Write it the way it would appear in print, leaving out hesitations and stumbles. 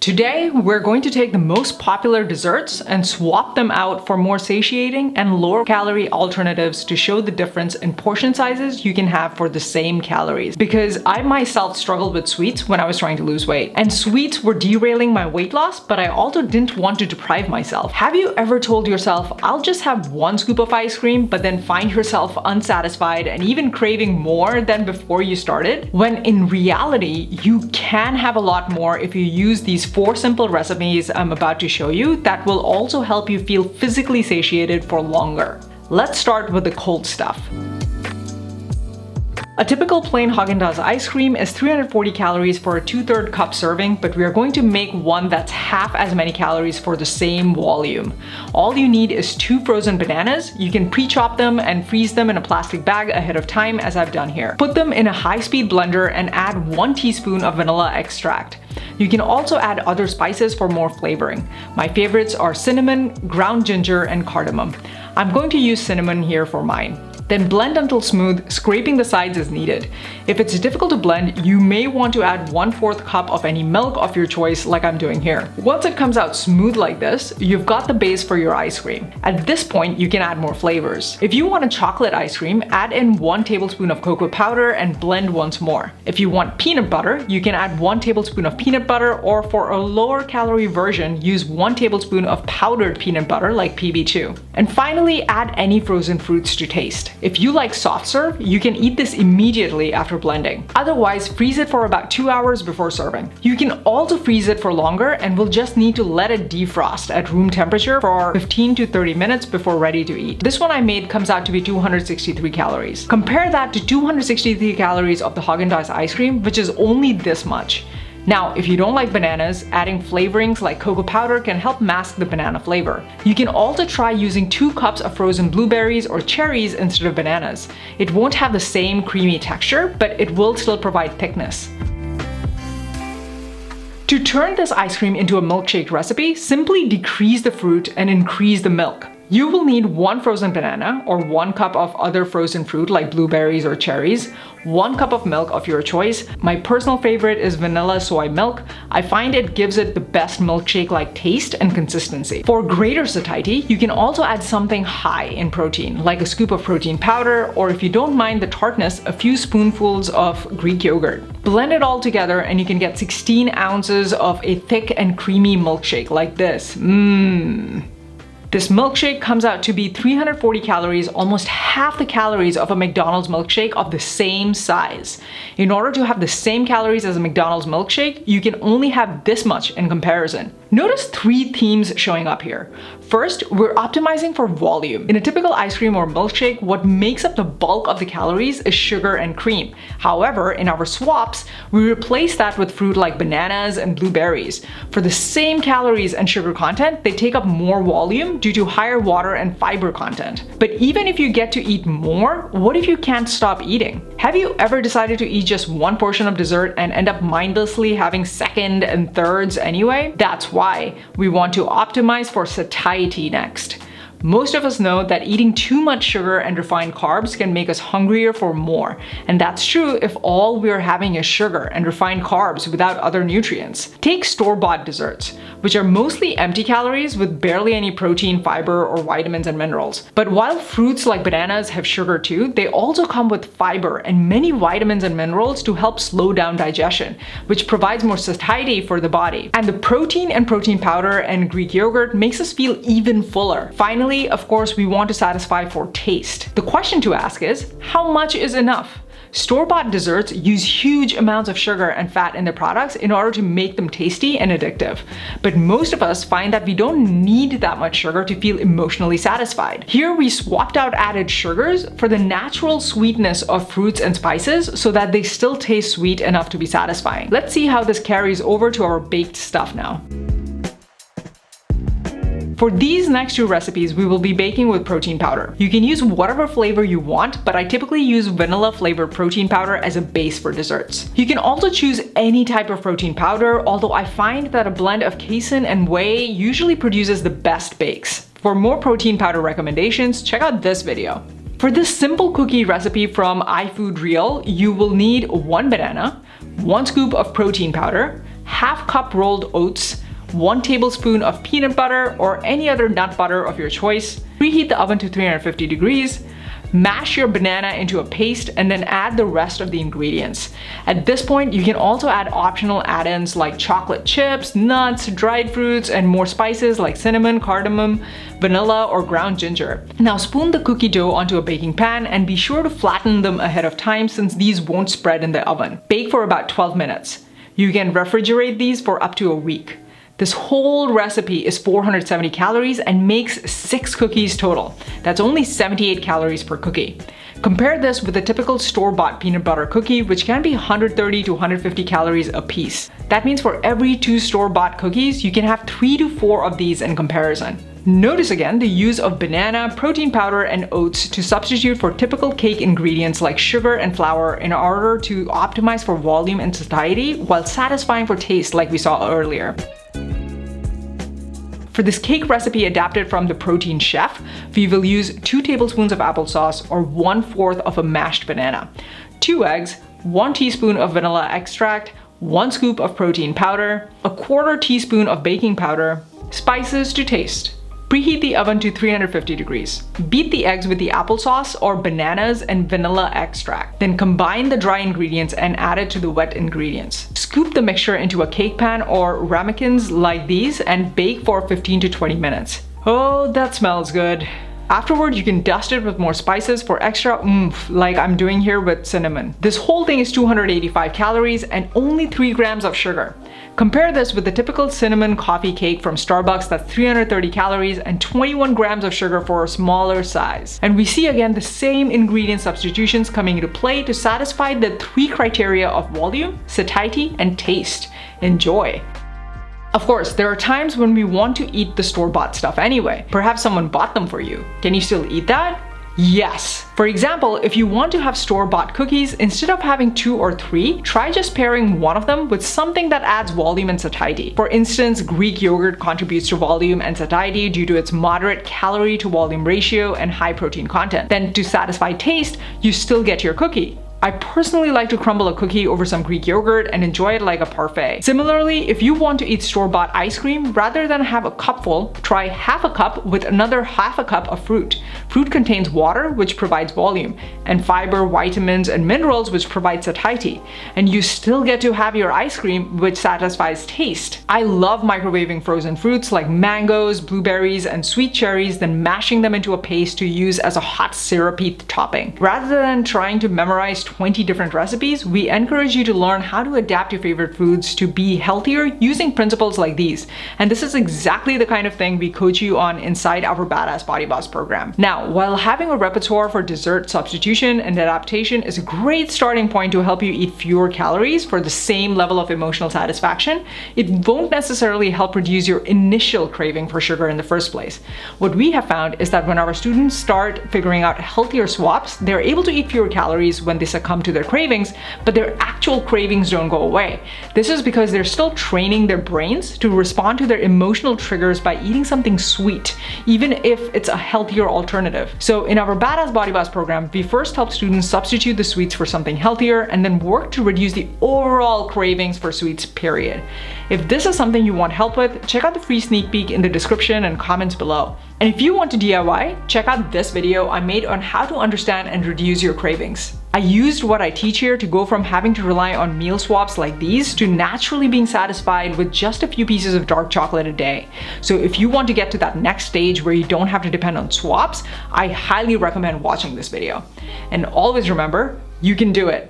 Today, we're going to take the most popular desserts and swap them out for more satiating and lower calorie alternatives to show the difference in portion sizes you can have for the same calories. Because I myself struggled with sweets when I was trying to lose weight. And sweets were derailing my weight loss, but I also didn't want to deprive myself. Have you ever told yourself, I'll just have one scoop of ice cream, but then find yourself unsatisfied and even craving more than before you started? When in reality, you can have a lot more if you use these 4 simple recipes I'm about to show you that will also help you feel physically satiated for longer. Let's start with the cold stuff. A typical plain Haagen-Dazs ice cream is 340 calories for a 2/3 cup serving, but we are going to make one that's half as many calories for the same volume. All you need is 2 frozen bananas. You can pre-chop them and freeze them in a plastic bag ahead of time, as I've done here. Put them in a high-speed blender and add 1 teaspoon of vanilla extract. You can also add other spices for more flavoring. My favorites are cinnamon, ground ginger, and cardamom. I'm going to use cinnamon here for mine. Then blend until smooth, scraping the sides as needed. If it's difficult to blend, you may want to add 1/4 cup of any milk of your choice like I'm doing here. Once it comes out smooth like this, you've got the base for your ice cream. At this point, you can add more flavors. If you want a chocolate ice cream, add in 1 tablespoon of cocoa powder and blend once more. If you want peanut butter, you can add 1 tablespoon of peanut butter, or for a lower calorie version, use 1 tablespoon of powdered peanut butter like PB2. And finally, add any frozen fruits to taste. If you like soft serve, you can eat this immediately after blending. Otherwise, freeze it for about 2 hours before serving. You can also freeze it for longer and will just need to let it defrost at room temperature for 15 to 30 minutes before ready to eat. This one I made comes out to be 263 calories. Compare that to 263 calories of the Haagen-Dazs ice cream, which is only this much. Now, if you don't like bananas, adding flavorings like cocoa powder can help mask the banana flavor. You can also try using 2 cups of frozen blueberries or cherries instead of bananas. It won't have the same creamy texture, but it will still provide thickness. To turn this ice cream into a milkshake recipe, simply decrease the fruit and increase the milk. You will need 1 frozen banana or 1 cup of other frozen fruit like blueberries or cherries, 1 cup of milk of your choice. My personal favorite is vanilla soy milk. I find it gives it the best milkshake-like taste and consistency. For greater satiety, you can also add something high in protein, like a scoop of protein powder, or if you don't mind the tartness, a few spoonfuls of Greek yogurt. Blend it all together and you can get 16 ounces of a thick and creamy milkshake like this. This milkshake comes out to be 340 calories, almost half the calories of a McDonald's milkshake of the same size. In order to have the same calories as a McDonald's milkshake, you can only have this much in comparison. Notice 3 themes showing up here. First, we're optimizing for volume. In a typical ice cream or milkshake, what makes up the bulk of the calories is sugar and cream. However, in our swaps, we replace that with fruit like bananas and blueberries. For the same calories and sugar content, they take up more volume due to higher water and fiber content. But even if you get to eat more, what if you can't stop eating? Have you ever decided to eat just 1 portion of dessert and end up mindlessly having second and thirds anyway? That's why we want to optimize for satiety next. Most of us know that eating too much sugar and refined carbs can make us hungrier for more. And that's true if all we're having is sugar and refined carbs without other nutrients. Take store-bought desserts, which are mostly empty calories with barely any protein, fiber, or vitamins and minerals. But while fruits like bananas have sugar too, they also come with fiber and many vitamins and minerals to help slow down digestion, which provides more satiety for the body. And the protein and protein powder and Greek yogurt makes us feel even fuller. Finally, of course, we want to satisfy for taste. The question to ask is, how much is enough? Store-bought desserts use huge amounts of sugar and fat in their products in order to make them tasty and addictive. But most of us find that we don't need that much sugar to feel emotionally satisfied. Here we swapped out added sugars for the natural sweetness of fruits and spices so that they still taste sweet enough to be satisfying. Let's see how this carries over to our baked stuff now. For these next 2 recipes, we will be baking with protein powder. You can use whatever flavor you want, but I typically use vanilla flavored protein powder as a base for desserts. You can also choose any type of protein powder, although I find that a blend of casein and whey usually produces the best bakes. For more protein powder recommendations, check out this video. For this simple cookie recipe from iFood Real, you will need 1 banana, 1 scoop of protein powder, half cup rolled oats, 1 tablespoon of peanut butter or any other nut butter of your choice. Preheat the oven to 350 degrees. Mash your banana into a paste and then add the rest of the ingredients. At this point, you can also add optional add-ins like chocolate chips, nuts, dried fruits, and more spices like cinnamon, cardamom, vanilla, or ground ginger. Now spoon the cookie dough onto a baking pan and be sure to flatten them ahead of time since these won't spread in the oven. Bake for about 12 minutes. You can refrigerate these for up to a week. This whole recipe is 470 calories and makes 6 cookies total. That's only 78 calories per cookie. Compare this with a typical store-bought peanut butter cookie, which can be 130 to 150 calories a piece. That means for every 2 store-bought cookies, you can have 3 to 4 of these in comparison. Notice again the use of banana, protein powder, and oats to substitute for typical cake ingredients like sugar and flour in order to optimize for volume and satiety while satisfying for taste like we saw earlier. For this cake recipe adapted from the Protein Chef, we will use 2 tablespoons of applesauce or 1/4 of a mashed banana, 2 eggs, 1 teaspoon of vanilla extract, 1 scoop of protein powder, a 1/4 teaspoon of baking powder, spices to taste. Preheat the oven to 350 degrees. Beat the eggs with the applesauce or bananas and vanilla extract. Then combine the dry ingredients and add it to the wet ingredients. Scoop the mixture into a cake pan or ramekins like these and bake for 15 to 20 minutes. Oh, that smells good. Afterward, you can dust it with more spices for extra oomph, like I'm doing here with cinnamon. This whole thing is 285 calories and only 3 grams of sugar. Compare this with the typical cinnamon coffee cake from Starbucks that's 330 calories and 21 grams of sugar for a smaller size. And we see again the same ingredient substitutions coming into play to satisfy the 3 criteria of volume, satiety, and taste. Enjoy! Of course, there are times when we want to eat the store-bought stuff anyway. Perhaps someone bought them for you. Can you still eat that? Yes. For example, if you want to have store-bought cookies, instead of having 2 or 3, try just pairing one of them with something that adds volume and satiety. For instance, Greek yogurt contributes to volume and satiety due to its moderate calorie to volume ratio and high protein content. Then to satisfy taste, you still get your cookie. I personally like to crumble a cookie over some Greek yogurt and enjoy it like a parfait. Similarly, if you want to eat store-bought ice cream, rather than have a cupful, try half a cup with another half a cup of fruit. Fruit contains water, which provides volume, and fiber, vitamins, and minerals, which provide satiety. And you still get to have your ice cream, which satisfies taste. I love microwaving frozen fruits like mangoes, blueberries, and sweet cherries, then mashing them into a paste to use as a hot syrupy topping. Rather than trying to memorize 20 different recipes, we encourage you to learn how to adapt your favorite foods to be healthier using principles like these. And this is exactly the kind of thing we coach you on inside our Badass Body Boss program. Now, while having a repertoire for dessert substitution and adaptation is a great starting point to help you eat fewer calories for the same level of emotional satisfaction, it won't necessarily help reduce your initial craving for sugar in the first place. What we have found is that when our students start figuring out healthier swaps, they're able to eat fewer calories when they succumb to their cravings, but their actual cravings don't go away. This is because they're still training their brains to respond to their emotional triggers by eating something sweet, even if it's a healthier alternative. So in our Badass Body Boss program, we first help students substitute the sweets for something healthier and then work to reduce the overall cravings for sweets, period. If this is something you want help with, check out the free sneak peek in the description and comments below. And if you want to DIY, check out this video I made on how to understand and reduce your cravings. I used what I teach here to go from having to rely on meal swaps like these to naturally being satisfied with just a few pieces of dark chocolate a day. So if you want to get to that next stage where you don't have to depend on swaps, I highly recommend watching this video. And always remember, you can do it.